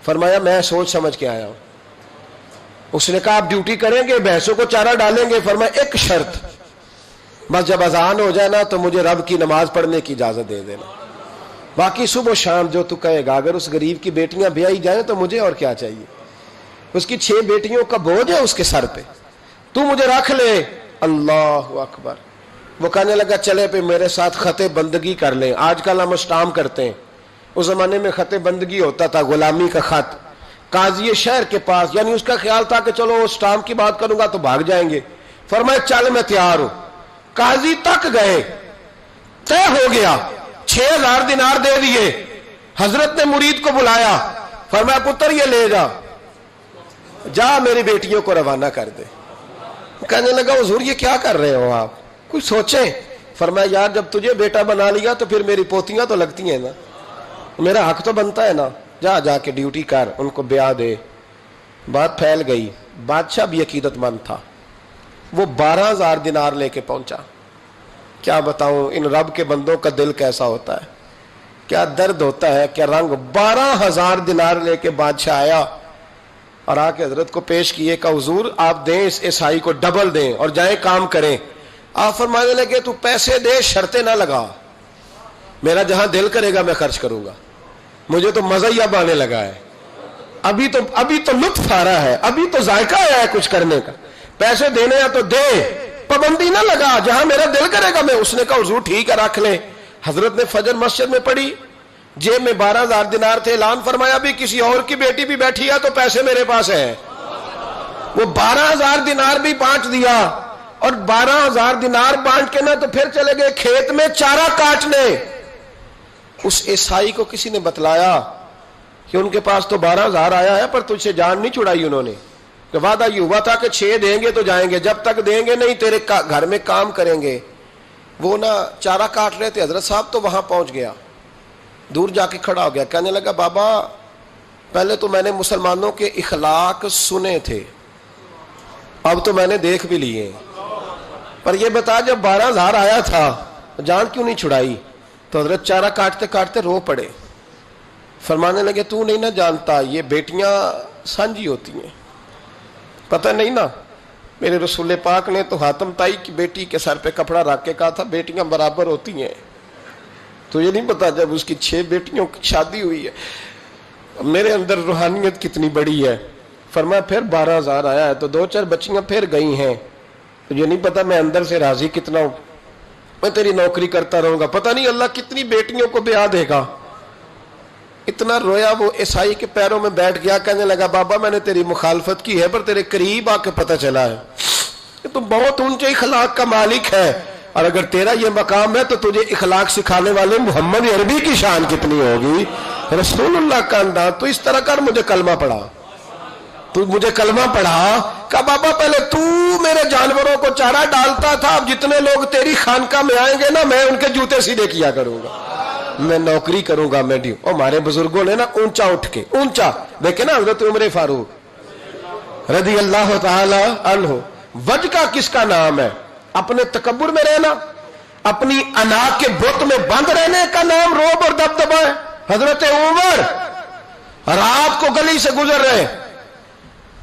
فرمایا میں سوچ سمجھ کے آیا ہوں. اس نے کہا آپ ڈیوٹی کریں گے, بھینسوں کو چارہ ڈالیں گے؟ فرمایا ایک شرط, بس جب اذان ہو جائے نا تو مجھے رب کی نماز پڑھنے کی اجازت دے دینا, باقی صبح و شام جو تو کہے گا. اگر اس غریب کی بیٹیاں بیائی جائیں تو مجھے اور کیا چاہیے, اس کی 6 بیٹیوں کا بوجھ ہے اس کے سر پہ, تو مجھے رکھ لے. اللہ اکبر. وہ کہنے لگا چلے پہ میرے ساتھ خط بندگی کر لیں. آج کل ہم اسٹامپ کرتے ہیں, اس زمانے میں خط بندگی ہوتا تھا, غلامی کا خط, قاضی شہر کے پاس, یعنی اس کا خیال تھا کہ چلو اسٹامپ کی بات کروں گا تو بھاگ جائیں گے. فرمایا چل میں تیار ہوں. قاضی تک گئے, طے ہو گیا, 6000 دینار دے دیے. حضرت نے مرید کو بلایا, فرمایا پتر یہ لے جا, جا میری بیٹیوں کو روانہ کر دے. کہنے لگا حضور یہ کیا کر رہے ہو آپ, کچھ سوچیں. فرمایا یار جب تجھے بیٹا بنا لیا تو پھر میری پوتیاں تو لگتی ہیں نا, میرا حق تو بنتا ہے نا, جا جا کے ڈیوٹی کر, ان کو بیاہ دے. بات پھیل گئی. بادشاہ بھی عقیدت مند تھا, وہ 12000 دینار لے کے پہنچا. کیا بتاؤں ان رب کے بندوں کا دل کیسا ہوتا ہے, کیا درد ہوتا ہے, کیا رنگ. 12000 دینار لے کے بادشاہ آیا اور آ کے حضرت کو پیش کیے کہ حضور آپ دیں, اس عیسائی کو ڈبل دیں اور جائیں کام کریں. آپ فرمانے لگے تو پیسے دے, شرطیں نہ لگا, میرا جہاں دل کرے گا میں خرچ کروں گا, مجھے تو مزہ ہی اب آنے لگا ہے, ابھی تو لطف آ رہا ہے, ابھی تو ذائقہ آیا ہے کچھ کرنے کا. پیسے دینے ہیں تو دے, پابندی نہ لگا, جہاں میرا دل کرے گا میں. اس نے کہا حضور ٹھیک ہے رکھ لیں. حضرت نے فجر مسجد میں پڑھی, جیب میں 12000 دینار تھے. اعلان فرمایا بھی کسی اور کی بیٹی بھی بیٹھی ہے تو پیسے میرے پاس ہیں. وہ 12000 دینار بھی بانٹ دیا, اور 12000 دینار بانٹ کے نا تو پھر چلے گئے کھیت میں چارہ کاٹنے. اس عیسائی کو کسی نے بتلایا کہ ان کے پاس تو 12000 آیا ہے پر تجھ سے جان نہیں چھڑائی انہوں نے, کہ وعدہ یہ ہوا تھا کہ 6 دیں گے تو جائیں گے, جب تک دیں گے نہیں تیرے گھر میں کام کریں گے. وہ نا چارہ کاٹ رہے تھے. حضرت صاحب تو وہاں پہنچ گیا, دور جا کے کھڑا ہو گیا, کہنے لگا بابا پہلے تو میں نے مسلمانوں کے اخلاق سنے تھے, اب تو میں نے دیکھ بھی لیے, پر یہ بتا جب 12000 آیا تھا جان کیوں نہیں چھڑائی؟ تو حضرت چارہ کاٹتے کاٹتے رو پڑے، فرمانے لگے تو نہیں نہ جانتا یہ بیٹیاں سانجی ہوتی ہیں، پتہ نہیں نا؟ میرے رسول پاک نے تو حاتم تائی کی بیٹی کے سر پہ کپڑا رکھ کے کہا تھا بیٹیاں برابر ہوتی ہیں، تو یہ نہیں پتا جب اس کی 6 بیٹیوں کی شادی ہوئی ہے میرے اندر روحانیت کتنی بڑی ہے۔ فرمایا پھر 12,000 آیا ہے تو 2-4 بچیاں پھر گئی ہیں، تو یہ نہیں پتا میں اندر سے راضی کتنا ہوں، میں تیری نوکری کرتا رہوں گا، پتہ نہیں اللہ کتنی بیٹیوں کو بیاہ دے گا۔ اتنا رویا وہ عیسائی کے پیروں میں بیٹھ گیا، کہنے لگا بابا میں نے تیری مخالفت کی ہے پر تیرے قریب آ کے پتہ چلا ہے کہ تم بہت اونچے اخلاق کا مالک ہے، اور اگر تیرا یہ مقام ہے تو تجھے اخلاق سکھانے والے محمد عربی کی شان کتنی ہوگی، رسول اللہ کا انداز۔ تو اس طرح کر مجھے کلمہ پڑھا، تو مجھے کلمہ پڑھا۔ کہا بابا پہلے تو میرے جانوروں کو چارہ ڈالتا تھا، اب جتنے لوگ تیری خانقاہ میں آئیں گے نا میں ان کے جوتے سیدھے کیا کروں گا، میں نوکری کروں گا، میں ڈیو۔ ہمارے بزرگوں نے نا اونچا اٹھ کے، اونچا دیکھے نا حضرت عمر فاروق رضی اللہ تعالی عنہ، وجہ کس کا نام ہے؟ اپنے تکبر میں رہنا، اپنی انا کے بت میں بند رہنے کا نام روب اور دبدبا ہے۔ حضرت عمر رات کو گلی سے گزر رہے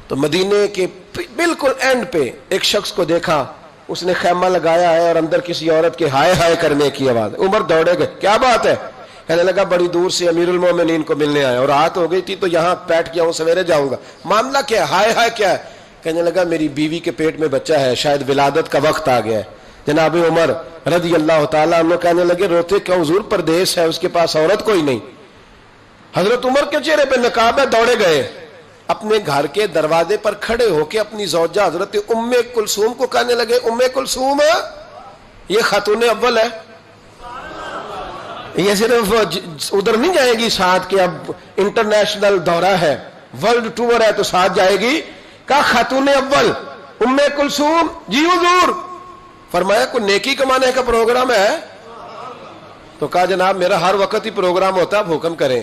تو مدینے کے بالکل اینڈ پہ ایک شخص کو دیکھا، اس نے خیمہ لگایا ہے اور اندر کسی عورت کے ہائے ہائے کرنے کی آواز۔ عمر دوڑے گئے، کیا بات ہے؟ کہنے لگا بڑی دور سے امیر المومنین کو ملنے آیا اور رات ہو گئی تھی تو یہاں بیٹھ گیا ہوں، سویرے جاؤں گا۔ معاملہ کیا ہے؟ ہائے ہائے کیا ہے؟ کہنے لگا میری بیوی کے پیٹ میں بچہ ہے، شاید ولادت کا وقت آ گیا ہے۔ جناب عمر رضی اللہ تعالیٰ عنہ کہنے لگے روتے کیوں؟ حضور پردیس ہے، اس کے پاس عورت کوئی نہیں۔ حضرت عمر کے چہرے پہ نقاب ہے، دوڑے گئے اپنے گھر کے دروازے پر کھڑے ہو کے اپنی زوجہ حضرت ام کلثوم کو کہنے لگے ام کلثوم یہ خاتون اول ہے، یہ صرف ادھر نہیں جائے گی ساتھ کہ اب انٹرنیشنل دورہ ہے، ورلڈ ٹور ہے تو ساتھ جائے گی۔ کہا خاتون اول ام کلثوم، جی حضور۔ فرمایا کوئی نیکی کمانے کا پروگرام ہے؟ تو کہا جناب میرا ہر وقت ہی پروگرام ہوتا ہے، آپ حکم کریں۔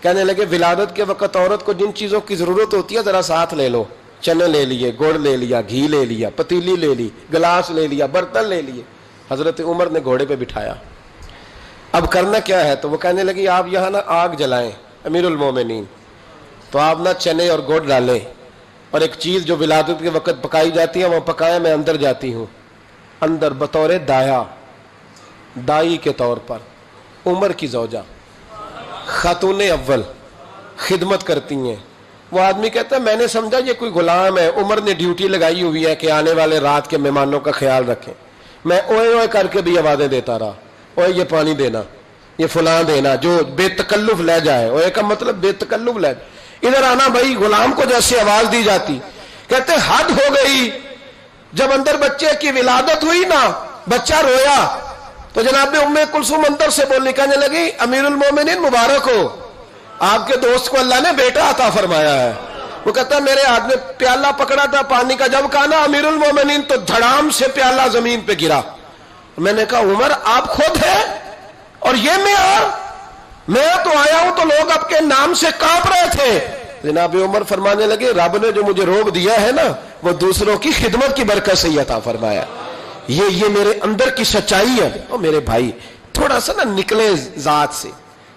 کہنے لگے ولادت کے وقت عورت کو جن چیزوں کی ضرورت ہوتی ہے ذرا ساتھ لے لو، چنے لے لیے، گڑ لے لیا، گھی لے لیا، پتیلی لے لی، گلاس لے لیا، برتن لے لیے۔ حضرت عمر نے گھوڑے پہ بٹھایا، اب کرنا کیا ہے؟ تو وہ کہنے لگی آپ یہاں نا آگ جلائیں امیر المومنین، تو آپ نا چنے اور گڑ ڈالیں اور ایک چیز جو ولادت کے وقت پکائی جاتی ہے وہ پکائیں، میں اندر جاتی ہوں۔ اندر بطور دایا، دائی کے طور پر عمر کی زوجہ خاتون اول خدمت کرتی ہیں۔ وہ آدمی کہتا ہے میں نے سمجھا یہ کوئی غلام ہے، عمر نے ڈیوٹی لگائی ہوئی ہے کہ آنے والے رات کے مہمانوں کا خیال رکھیں۔ میں اوئے اوئے کر کے بھی آوازیں دیتا رہا، اوئے یہ پانی دینا، یہ فلاں دینا، جو بے تکلف لے جائے، اوئے کا مطلب بے تکلف لے جائے۔ ادھر آنا بھائی، غلام کو جیسے آواز دی جاتی، کہتے حد ہو گئی۔ جب اندر بچے کی ولادت ہوئی نا، بچہ رویا تو جناب ام کلثوم اندر سے بولنے کہنے لگی امیر المومنین مبارک ہو، آپ کے دوست کو اللہ نے بیٹا عطا فرمایا ہے۔ وہ کہتا ہے میرے ہاتھ میں پیالہ پکڑا تھا پانی کا، جب کہا نا امیر المومنین تو دھڑام سے پیالہ زمین پہ گرا۔ میں نے کہا عمر آپ خود ہیں اور یہ میں تو آیا ہوں تو لوگ آپ کے نام سے کانپ رہے تھے۔ جناب عمر فرمانے لگے رب نے جو مجھے روب دیا ہے نا وہ دوسروں کی خدمت کی برکت سے عطا فرمایا، یہ میرے اندر کی سچائی ہے۔ اور میرے بھائی تھوڑا سا نا نکلے ذات سے،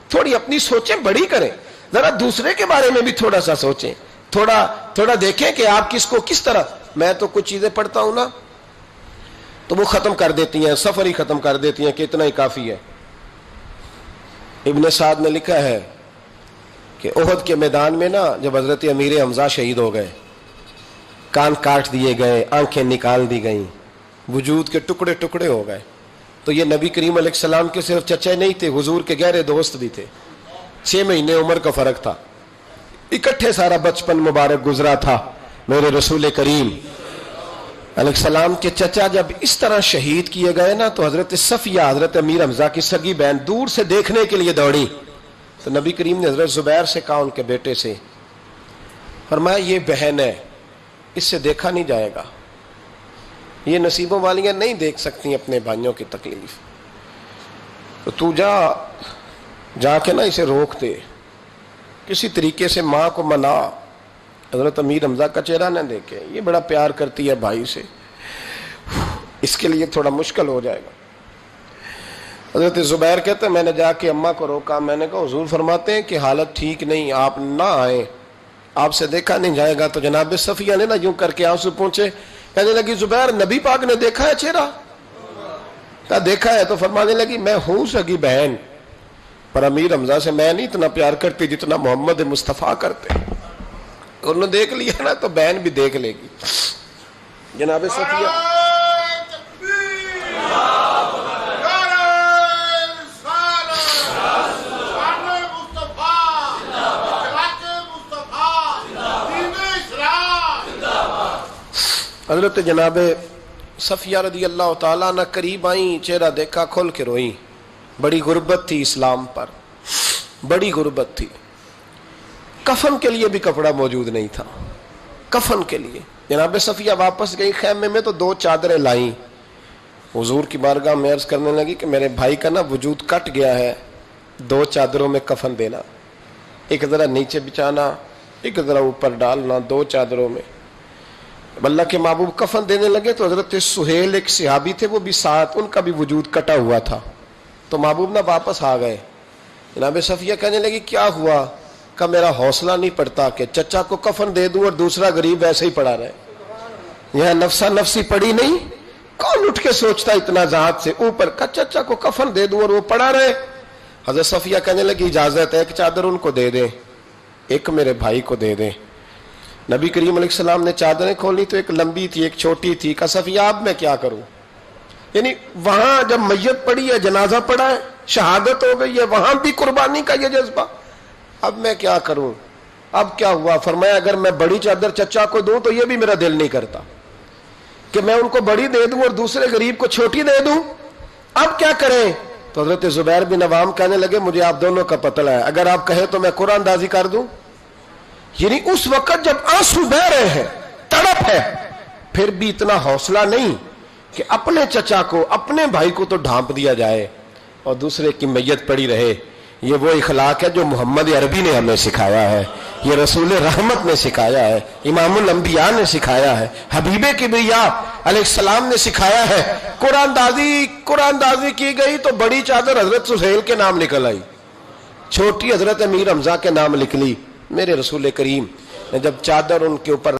تھوڑی اپنی سوچیں بڑی کریں، ذرا دوسرے کے بارے میں بھی تھوڑا سا سوچیں، تھوڑا دیکھیں کہ آپ کس کو کس طرح۔ میں تو کچھ چیزیں پڑھتا ہوں نا تو وہ ختم کر دیتی ہیں، سفر ہی ختم کر دیتی ہیں کہ اتنا ہی کافی ہے۔ ابن سعد نے لکھا ہے کہ احد کے میدان میں نا جب حضرت امیر حمزہ شہید ہو گئے، کان کاٹ دیے گئے، آنکھیں نکال دی گئیں، وجود کے ٹکڑے ٹکڑے ہو گئے، تو یہ نبی کریم علیہ السلام کے صرف چچے نہیں تھے، حضور کے گہرے دوست بھی تھے۔ 6 مہینے عمر کا فرق تھا، اکٹھے سارا بچپن مبارک گزرا تھا۔ میرے رسول کریم علیہ السلام کے چچا جب اس طرح شہید کیے گئے نا تو حضرت صفیہ حضرت امیر حمزہ کی سگی بہن دور سے دیکھنے کے لیے دوڑی، تو نبی کریم نے حضرت زبیر سے کہا ان کے بیٹے سے، فرمایا یہ بہن ہے، اس سے دیکھا نہیں جائے گا، یہ نصیبوں والیاں نہیں دیکھ سکتی اپنے بھائیوں کی تکلیف، تو تو جا کے نا اسے روک دے، کسی طریقے سے ماں کو منا۔ حضرت امیر حمزہ کا چہرہ نہ دیکھے، یہ بڑا پیار کرتی ہے بھائی سے، اس کے لیے تھوڑا مشکل ہو جائے گا۔ حضرت زبیر کہتے ہیں میں نے جا کے اماں کو روکا، میں نے کہا حضور فرماتے ہیں کہ حالت ٹھیک نہیں، آپ نہ آئیں، آپ سے دیکھا نہیں جائے گا۔ تو جناب صفیہ نے نا یوں کر کے آنسو پہنچے، کہنے لگی زبیر نبی پاک نے دیکھا ہے چہرہ؟ کہا دیکھا ہے۔ تو فرمانے لگی میں ہوں سگی بہن، پر امیر حمزہ سے میں نہیں اتنا پیار کرتی جتنا محمد مصطفیٰ کرتے، انہوں نے دیکھ لیا نا تو بہن بھی دیکھ لے گی۔ جناب صفیہ حضرت جناب صفیہ رضی اللہ تعالیٰ نہ قریب آئیں، چہرہ دیکھا، کھول کے روئیں۔ بڑی غربت تھی اسلام پر، بڑی غربت تھی۔ کفن کے لیے بھی کپڑا موجود نہیں تھا، کفن کے لیے۔ جناب صفیہ واپس گئی خیمے میں تو 2 چادریں لائیں، حضور کی بارگاہ میں عرض کرنے لگی کہ میرے بھائی کا نا وجود کٹ گیا ہے، 2 چادروں میں کفن دینا، ایک ذرا نیچے بچانا، ایک ذرا اوپر ڈالنا، 2 چادروں میں۔ اللہ کے محبوب کفن دینے لگے تو حضرت سہیل ایک صحابی تھے، وہ بھی ساتھ، ان کا بھی وجود کٹا ہوا تھا۔ تو محبوب نہ واپس آ گئے۔ جناب صفیہ کہنے لگی کیا ہوا؟ کہ میرا حوصلہ نہیں پڑتا کہ چچا کو کفن دے دوں اور دوسرا غریب ایسے ہی پڑا رہے، یہاں نفسا نفسی پڑی نہیں، کون اٹھ کے سوچتا اتنا ذات سے اوپر کا چچا کو کفن دے دوں اور وہ پڑا رہے۔ حضرت صفیہ کہنے لگی اجازت ہے، ایک چادر ان کو دے دیں، ایک میرے بھائی کو دے دیں۔ نبی کریم علیہ السلام نے چادریں کھولی تو ایک لمبی تھی ایک چھوٹی تھی۔ کہا صفیہ اب میں کیا کروں؟ یعنی وہاں جب میت پڑی ہے، جنازہ پڑا ہے، شہادت ہو گئی ہے، وہاں بھی قربانی کا یہ جذبہ، اب میں کیا کروں؟ اب کیا ہوا؟ فرمایا اگر میں بڑی چادر چچا کو دوں تو یہ بھی میرا دل نہیں کرتا کہ میں ان کو بڑی دے دوں اور دوسرے غریب کو چھوٹی دے دوں، اب کیا کریں؟ تو حضرت زبیر بن عوام کہنے لگے مجھے آپ دونوں کا پتہ ہے، اگر آپ کہیں تو میں قرآن اندازی کر دوں۔ یعنی اس وقت جب آنسو بہ رہے ہیں، تڑپ ہے، پھر بھی اتنا حوصلہ نہیں کہ اپنے چچا کو، اپنے بھائی کو تو ڈھانپ دیا جائے اور دوسرے کی میت پڑی رہے۔ یہ وہ اخلاق ہے جو محمد عربی نے ہمیں سکھایا ہے، یہ رسول رحمت نے سکھایا ہے، امام الانبیاء نے سکھایا ہے، حبیب کبریا علیہ السلام نے سکھایا ہے۔ قرآن دازی کی گئی تو بڑی چادر حضرت سہیل کے نام نکل آئی، چھوٹی حضرت امیر حمزہ کے نام نکلی۔ میرے رسول کریم نے جب چادر ان کے اوپر